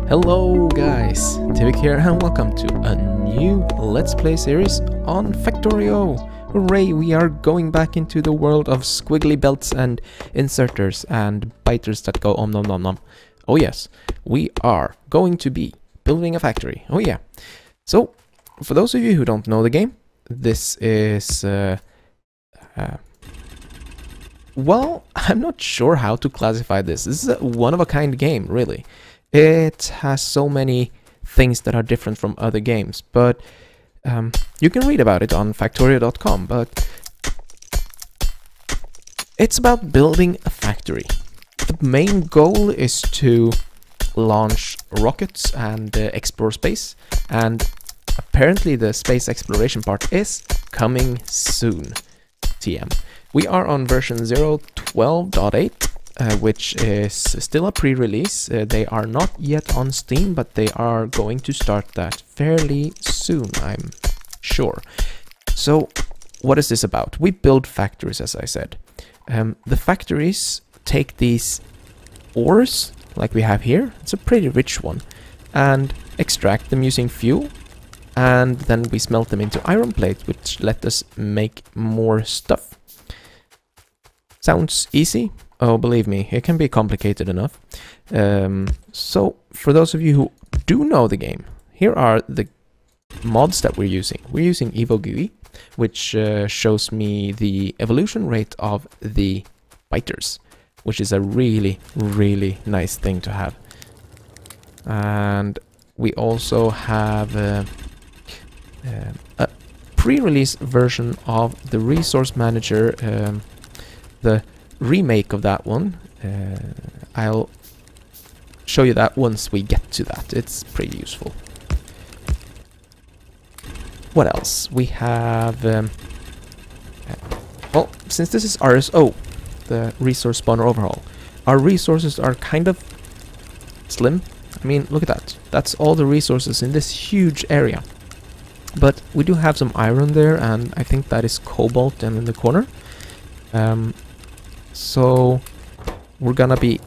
Hello guys, Tivik here and welcome to a new Let's Play series on Factorio. Hooray, we are going back into the world of squiggly belts and inserters and biters that go om nom nom nom. Oh yes, we are going to be building a factory. Oh yeah. So, for those of you who don't know the game, this is... well, I'm not sure how to classify this. This is a one-of-a-kind game, really. It has so many things that are different from other games, but you can read about it on Factorio.com, but it's about building a factory. The main goal is to launch rockets and explore space, and apparently the space exploration part is coming soon. TM. We are on version 0.12.8. Which is still a pre-release. They are not yet on Steam, but they are going to start that fairly soon, I'm sure. So, what is this about? We build factories, as I said. The factories take these ores, like we have here, it's a pretty rich one, and extract them using fuel, and then we smelt them into iron plates, which let us make more stuff. Sounds easy? Oh, believe me, it can be complicated enough. So, for those of you who do know the game, here are the mods that we're using. We're using EvoGUI, which shows me the evolution rate of the biters, which is a really, really nice thing to have. And we also have a pre-release version of the resource manager, the remake of that one. I'll show you that once we get to that. It's pretty useful. What else? We have... well, since this is RSO, the resource spawner overhaul, our resources are kind of slim. I mean, look at that. That's all the resources in this huge area. But we do have some iron there, and I think that is cobalt and in the corner. So we're gonna be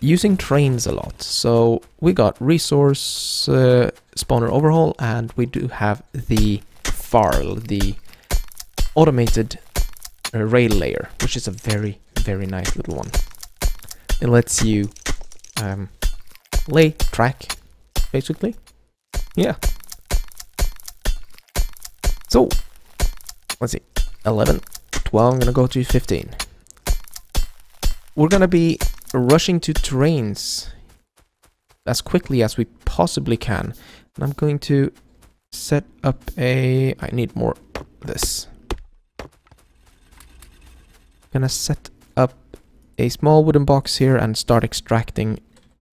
using trains a lot. So we got resource spawner overhaul, and we do have the FARL, the automated rail layer, which is a very, very nice little one. It lets you lay track, basically. Yeah. So let's see, 11, 12, I'm gonna go to 15. We're gonna be rushing to trains as quickly as we possibly can. And I'm going to set up a... I need more of this. Gonna set up a small wooden box here and start extracting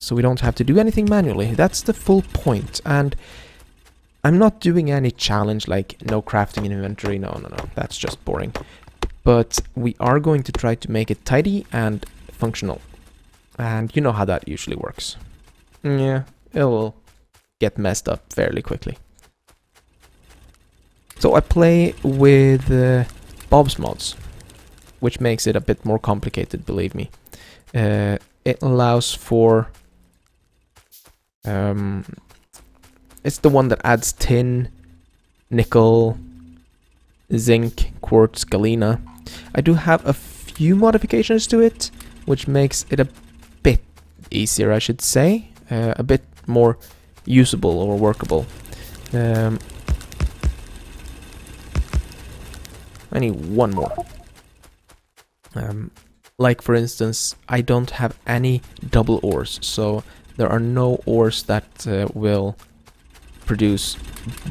so we don't have to do anything manually. That's the full point. And I'm not doing any challenge like no crafting in inventory. No, that's just boring. But we are going to try to make it tidy and functional. And you know how that usually works. Yeah, it will get messed up fairly quickly. So I play with Bob's mods, which makes it a bit more complicated, believe me. It allows for... it's the one that adds tin, nickel, zinc, quartz, galena. I do have a few modifications to it, which makes it a bit easier, I should say. A bit more usable or workable. I need one more. Like, for instance, I don't have any double ores, so there are no ores that will produce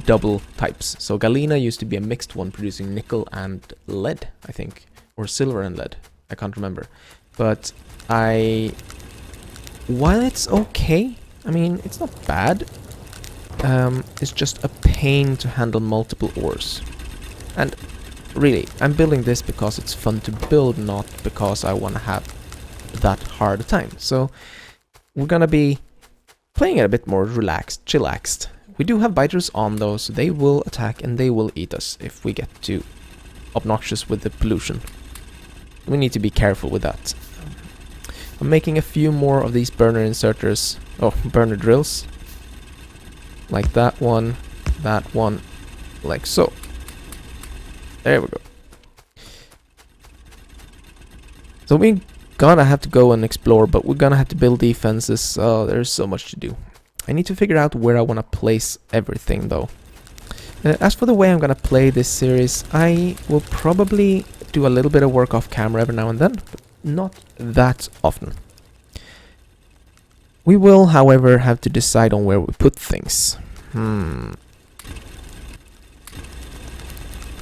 double types. So galena used to be a mixed one producing nickel and lead, I think, or silver and lead. I can't remember. But while it's okay, I mean, it's not bad. It's just a pain to handle multiple ores. And really, I'm building this because it's fun to build, not because I want to have that hard a time. So we're gonna be playing it a bit more relaxed, chillaxed. We do have biters on though, so they will attack and they will eat us if we get too obnoxious with the pollution. We need to be careful with that. I'm making a few more of these burner inserters, burner drills. Like that one, like so. There we go. So we're gonna have to go and explore, but we're gonna have to build defenses. Oh, there's so much to do. I need to figure out where I want to place everything though. As for the way I'm gonna play this series, I will probably do a little bit of work off camera every now and then, but not that often. We will, however, have to decide on where we put things. I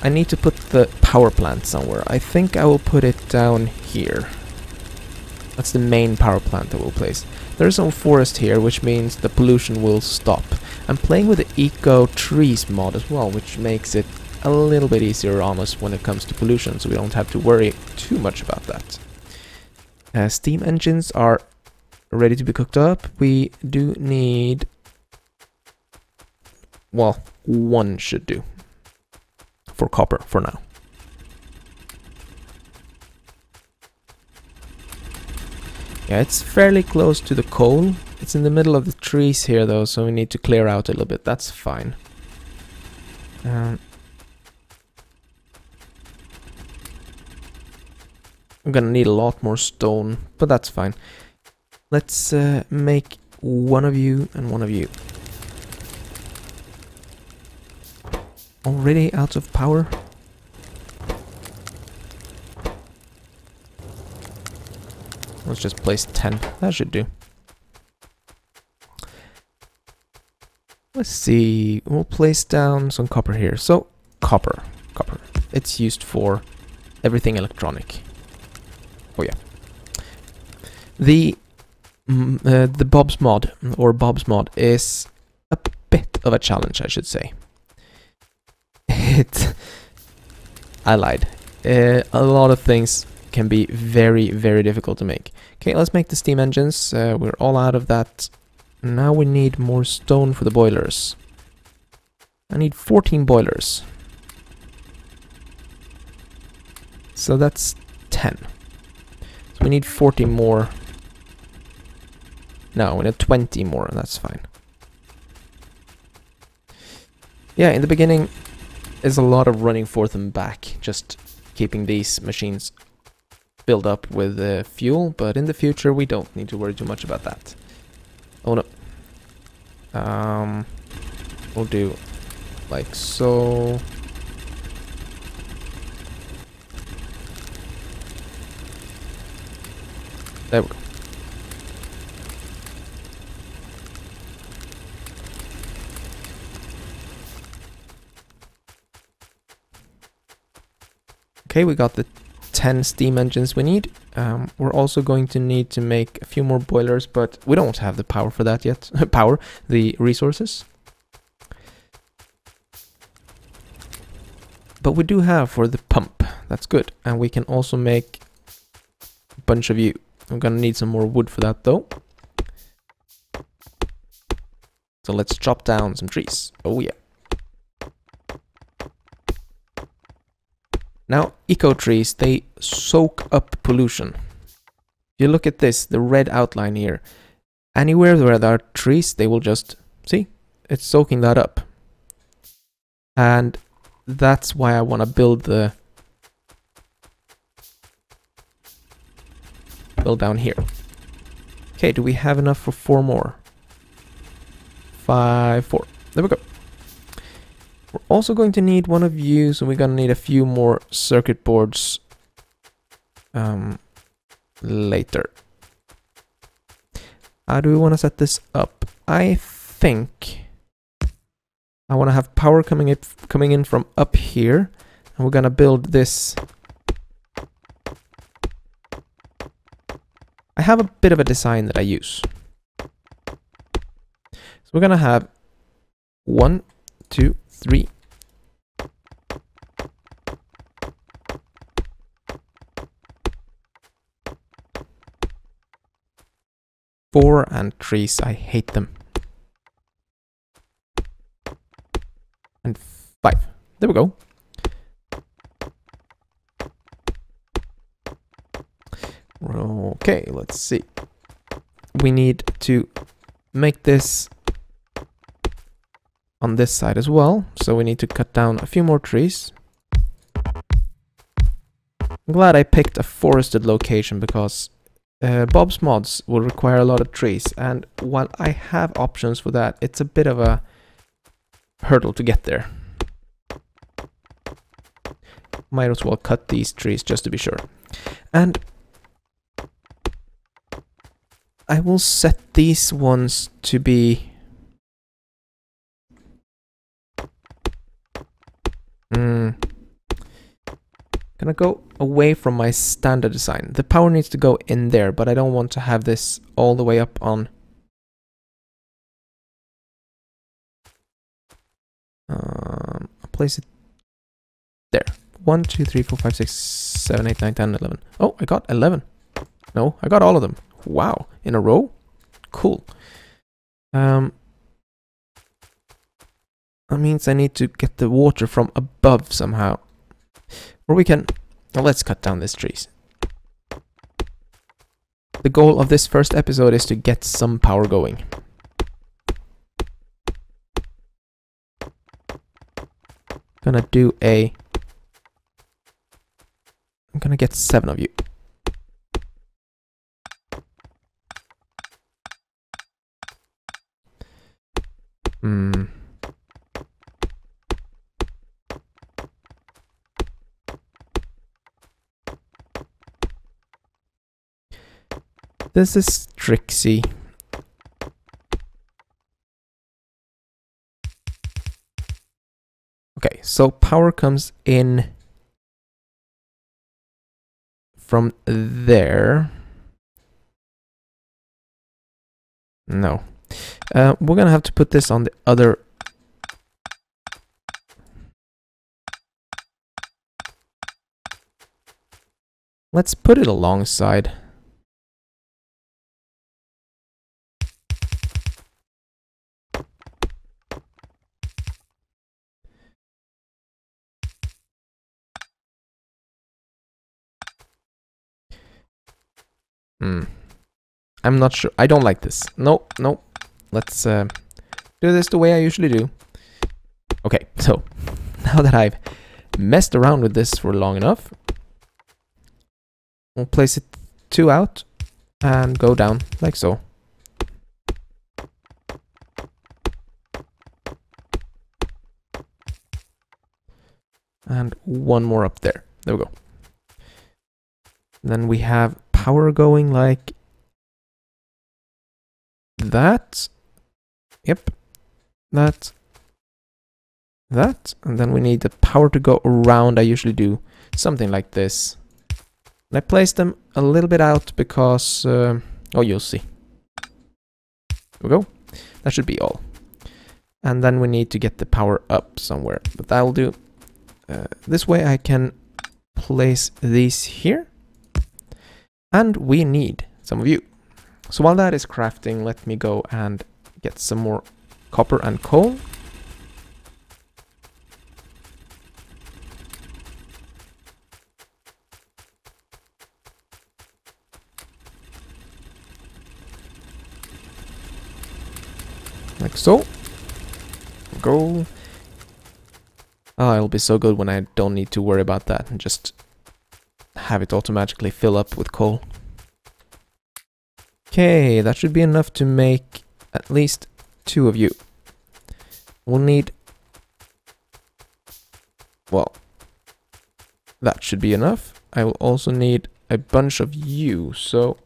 need to put the power plant somewhere. I think I will put it down here. That's the main power plant that we'll place. There's some forest here, which means the pollution will stop. I'm playing with the Eco Trees mod as well, which makes it a little bit easier on us when it comes to pollution, so we don't have to worry too much about that. Steam engines are ready to be cooked up. We do need... well, one should do. For copper, for now. Yeah, it's fairly close to the coal. It's in the middle of the trees here though, so we need to clear out a little bit. That's fine. I'm gonna need a lot more stone, but that's fine. Let's make one of you and one of you. Already out of power? Let's just place 10. That should do. Let's see. We'll place down some copper here. So, copper. It's used for everything electronic. Oh yeah. The Bob's mod, or Bob's mod, is a bit of a challenge, I should say. I lied. A lot of things can be very, very difficult to make. Okay, let's make the steam engines. We're all out of that. Now we need more stone for the boilers. I need 14 boilers. So that's 10. So we need 40 more. No, we need 20 more, that's fine. Yeah, in the beginning, there's a lot of running forth and back, just keeping these machines filled up with fuel, but in the future we don't need to worry too much about that. Oh no. We'll do like so. There we go. Okay, we got the 10 steam engines we need. We're also going to need to make a few more boilers, but we don't have the power for that yet. The resources. But we do have for the pump. That's good. And we can also make a bunch of you. I'm gonna need some more wood for that though. So let's chop down some trees. Oh yeah. Now, eco trees, they soak up pollution. If you look at this, the red outline here, anywhere where there are trees, they will just, see, it's soaking that up. And that's why I want to build down here. Okay, do we have enough for 4 more? 5, 4. There we go. We're also going to need one of you, so we're going to need a few more circuit boards later. How do we want to set this up? I think I want to have power coming in from up here, and we're going to build this. I have a bit of a design that I use. So we're going to have 1, 2, 3. Four and trees, I hate them. And 5. There we go. Okay, let's see. We need to make this on this side as well, so we need to cut down a few more trees. I'm glad I picked a forested location because Bob's Mods will require a lot of trees, and while I have options for that, it's a bit of a hurdle to get there. Might as well cut these trees just to be sure. And I will set these ones to be gonna go away from my standard design. The power needs to go in there, but I don't want to have this all the way up on. I'll place it there. 1, 2, 3, 4, 5, 6, 7, 8, 9, 10, 11. Oh, I got 11. No, I got all of them. Wow, in a row? Cool. That means I need to get the water from above somehow. Or we can... Well, let's cut down these trees. The goal of this first episode is to get some power going. Gonna do a... I'm gonna get 7 of you. This is tricksy. Okay, so power comes in from there. No. We're gonna have to put this on the other. Let's put it alongside. I'm not sure. I don't like this. No, no. Let's do this the way I usually do. Okay, so now that I've messed around with this for long enough, we'll place it 2 out and go down like so. And 1 more up there. There we go. Then we have power going like that. Yep. That. And then we need the power to go around. I usually do something like this. And I place them a little bit out because... oh, you'll see. There we go. That should be all. And then we need to get the power up somewhere. But that'll do. This way I can place these here. And we need some of you. So while that is crafting, let me go and get some more copper and coal. Like so. Go. Oh, it'll be so good when I don't need to worry about that and just have it automatically fill up with coal. Okay, that should be enough to make at least 2 of you. We'll need... Well, that should be enough. I will also need a bunch of you, so...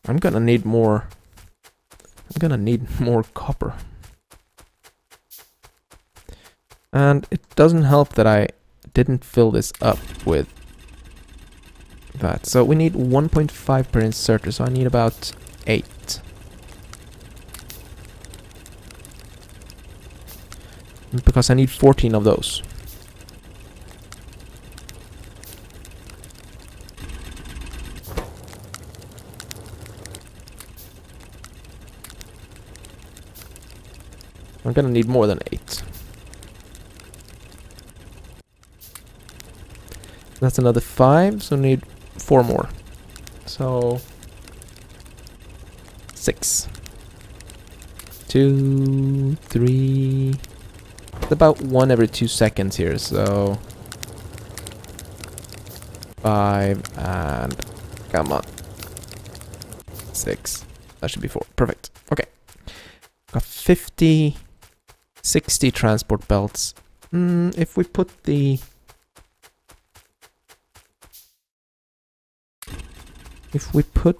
I'm gonna need more... I'm gonna need more copper. And it doesn't help that I didn't fill this up with that. So we need 1.5 per inserter, so I need about 8. Because I need 14 of those. I'm gonna need more than 8. That's another 5, so need 4 more. So 6, 2, 3. It's about 1 every 2 seconds here. So 5 and come on. 6. That should be 4. Perfect. Okay. Got 50, 60 transport belts. If we put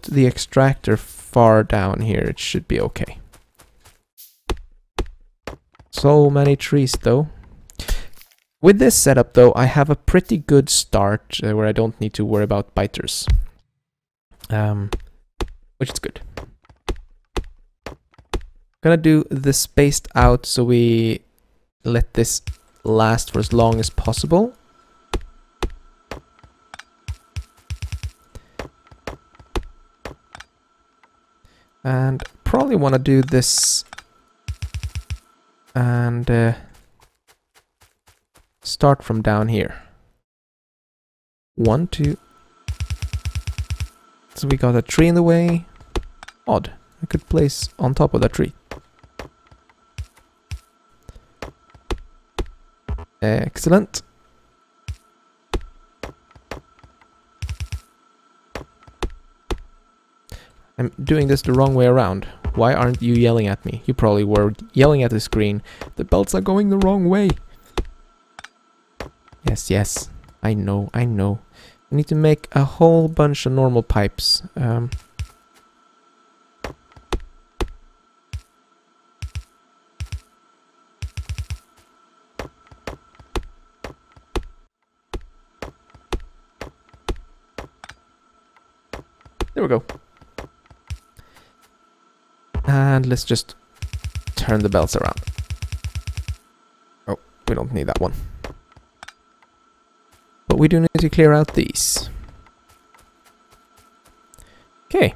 the extractor far down here, it should be okay. So many trees though. With this setup though, I have a pretty good start where I don't need to worry about biters. Which is good. Gonna do this spaced out so we let this last for as long as possible. And probably want to do this and start from down here. 1, 2. So we got a tree in the way. Odd. I could place on top of that tree. Excellent. I'm doing this the wrong way around. Why aren't you yelling at me? You probably were yelling at the screen. The belts are going the wrong way. Yes, yes. I know, I know. I need to make a whole bunch of normal pipes. There we go. And let's just turn the belts around. Oh, we don't need that one. But we do need to clear out these. Okay.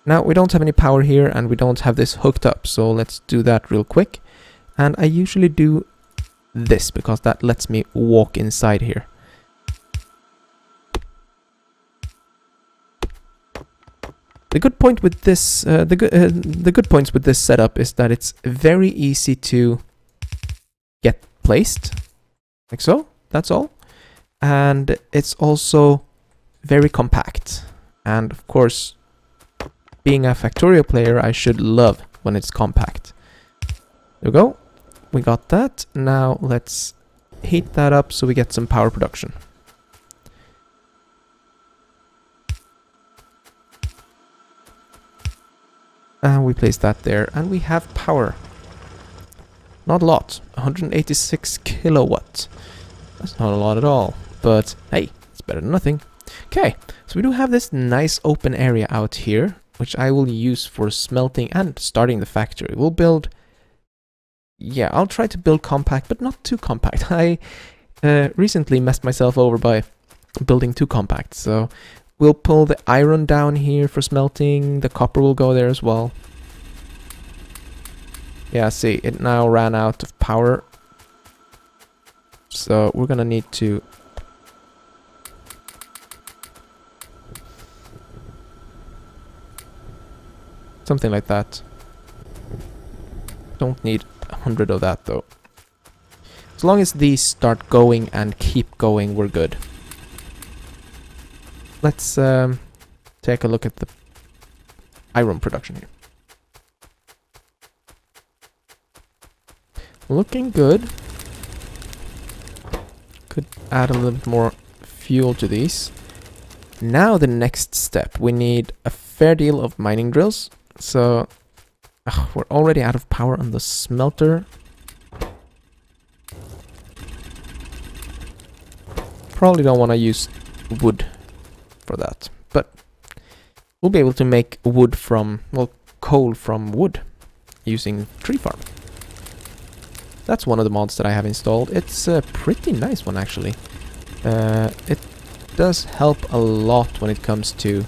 Now we don't have any power here and we don't have this hooked up, so let's do that real quick. And I usually do this because that lets me walk inside here. The good point with this, the good points with this setup is that it's very easy to get placed, like so. That's all, and it's also very compact. And of course, being a Factorio player, I should love when it's compact. There we go. We got that. Now let's heat that up so we get some power production. And we place that there, and we have power. Not a lot, 186 kilowatt. That's not a lot at all, but hey, it's better than nothing. Okay, so we do have this nice open area out here, which I will use for smelting and starting the factory. We'll build... Yeah, I'll try to build compact, but not too compact. I recently messed myself over by building too compact, so... We'll pull the iron down here for smelting. The copper will go there as well. Yeah, see, it now ran out of power. So we're gonna need to... something like that. Don't need 100 of that though. As long as these start going and keep going, we're good. Let's take a look at the iron production here. Looking good. Could add a little bit more fuel to these. Now the next step. We need a fair deal of mining drills. So we're already out of power on the smelter. Probably don't want to use wood for that, but we'll be able to make wood from, well, coal from wood using tree farm. That's one of the mods that I have installed. It's a pretty nice one actually. It does help a lot when it comes to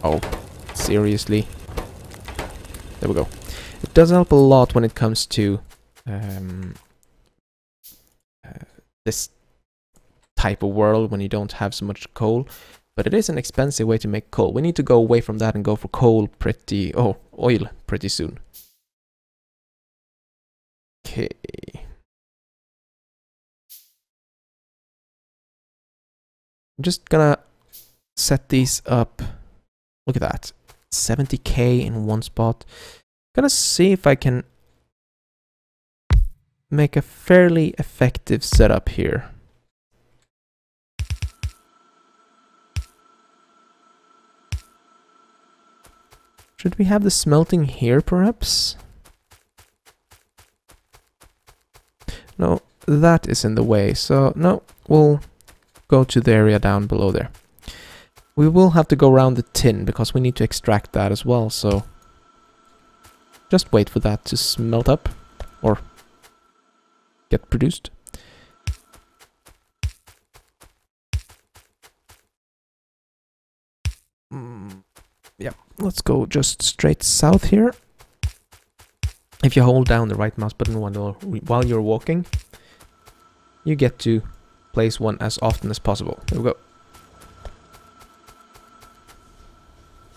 oh, seriously, there we go. It does help a lot when it comes to this type of world when you don't have so much coal. But it is an expensive way to make coal. We need to go away from that and go for coal oil pretty soon. Okay. I'm just gonna set these up. Look at that. 70k in one spot. Gonna see if I can make a fairly effective setup here. Should we have the smelting here, perhaps? No, that is in the way, so no, we'll go to the area down below there. We will have to go around the tin, because we need to extract that as well, so just wait for that to smelt up, or get produced. Yeah, let's go just straight south here. If you hold down the right mouse button while you're walking, you get to place one as often as possible. There we go.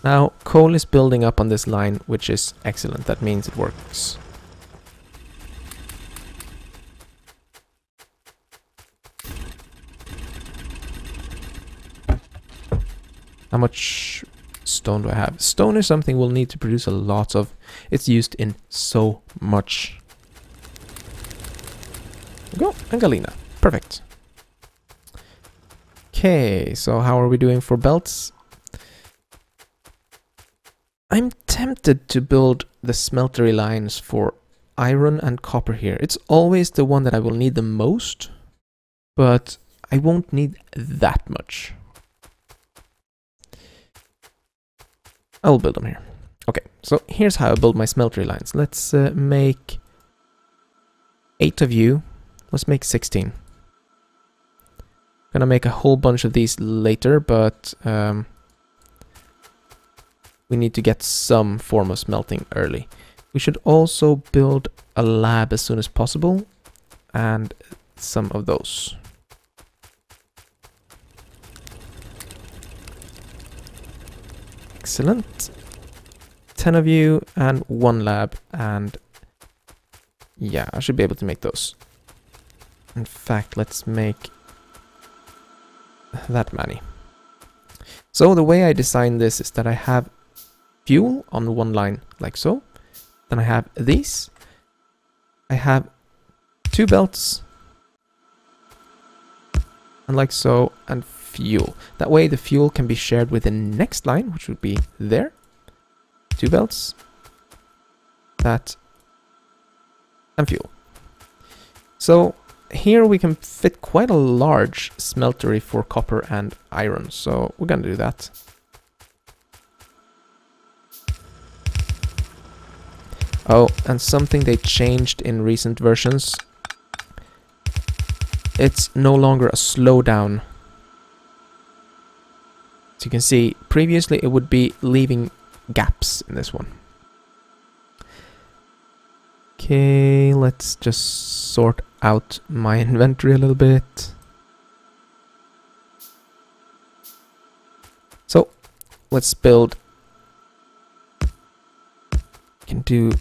Now, coal is building up on this line, which is excellent. That means it works. How much stone do I have? Stone is something we'll need to produce a lot of. It's used in so much. There we go, and galena. Perfect. Okay, so how are we doing for belts? I'm tempted to build the smeltery lines for iron and copper here. It's always the one that I will need the most, but I won't need that much. I'll build them here. Okay, so here's how I build my smeltery lines. Let's make 8 of you. Let's make 16. Gonna make a whole bunch of these later, but we need to get some form of smelting early. We should also build a lab as soon as possible, and some of those. Excellent. 10 of you and 1 lab, and yeah, I should be able to make those. In fact, let's make that many. So the way I design this is that I have fuel on one line like so. Then I have these. I have 2 belts and like so, and fuel. That way the fuel can be shared with the next line, which would be there. 2 belts, that, and fuel. So here we can fit quite a large smeltery for copper and iron, so we're gonna do that. Oh, and something they changed in recent versions. It's no longer a slowdown. So you can see, previously it would be leaving gaps in this one. Okay, let's just sort out my inventory a little bit. So, let's build. We can do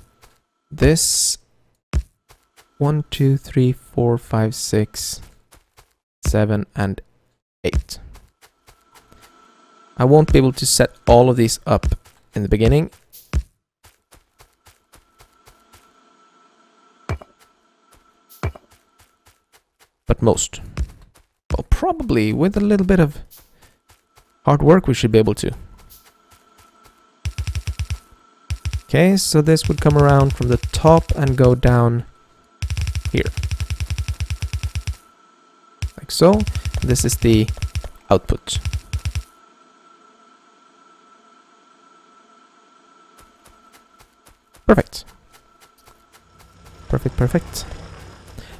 this. 1, 2, 3, 4, 5, 6, 7, and 8. I won't be able to set all of these up in the beginning. But most. Well, probably with a little bit of hard work we should be able to. Okay, so this would come around from the top and go down here. Like so. This is the output. Perfect. Perfect, perfect.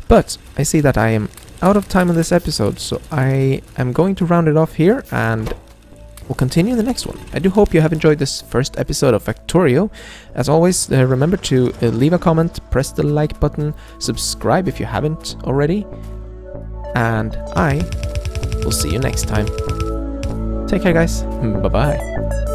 But I see that I am out of time on this episode, so I am going to round it off here and we'll continue in the next one. I do hope you have enjoyed this first episode of Factorio. As always, remember to leave a comment, press the like button, subscribe if you haven't already, and I We'll see you next time. Take care, guys. Bye-bye.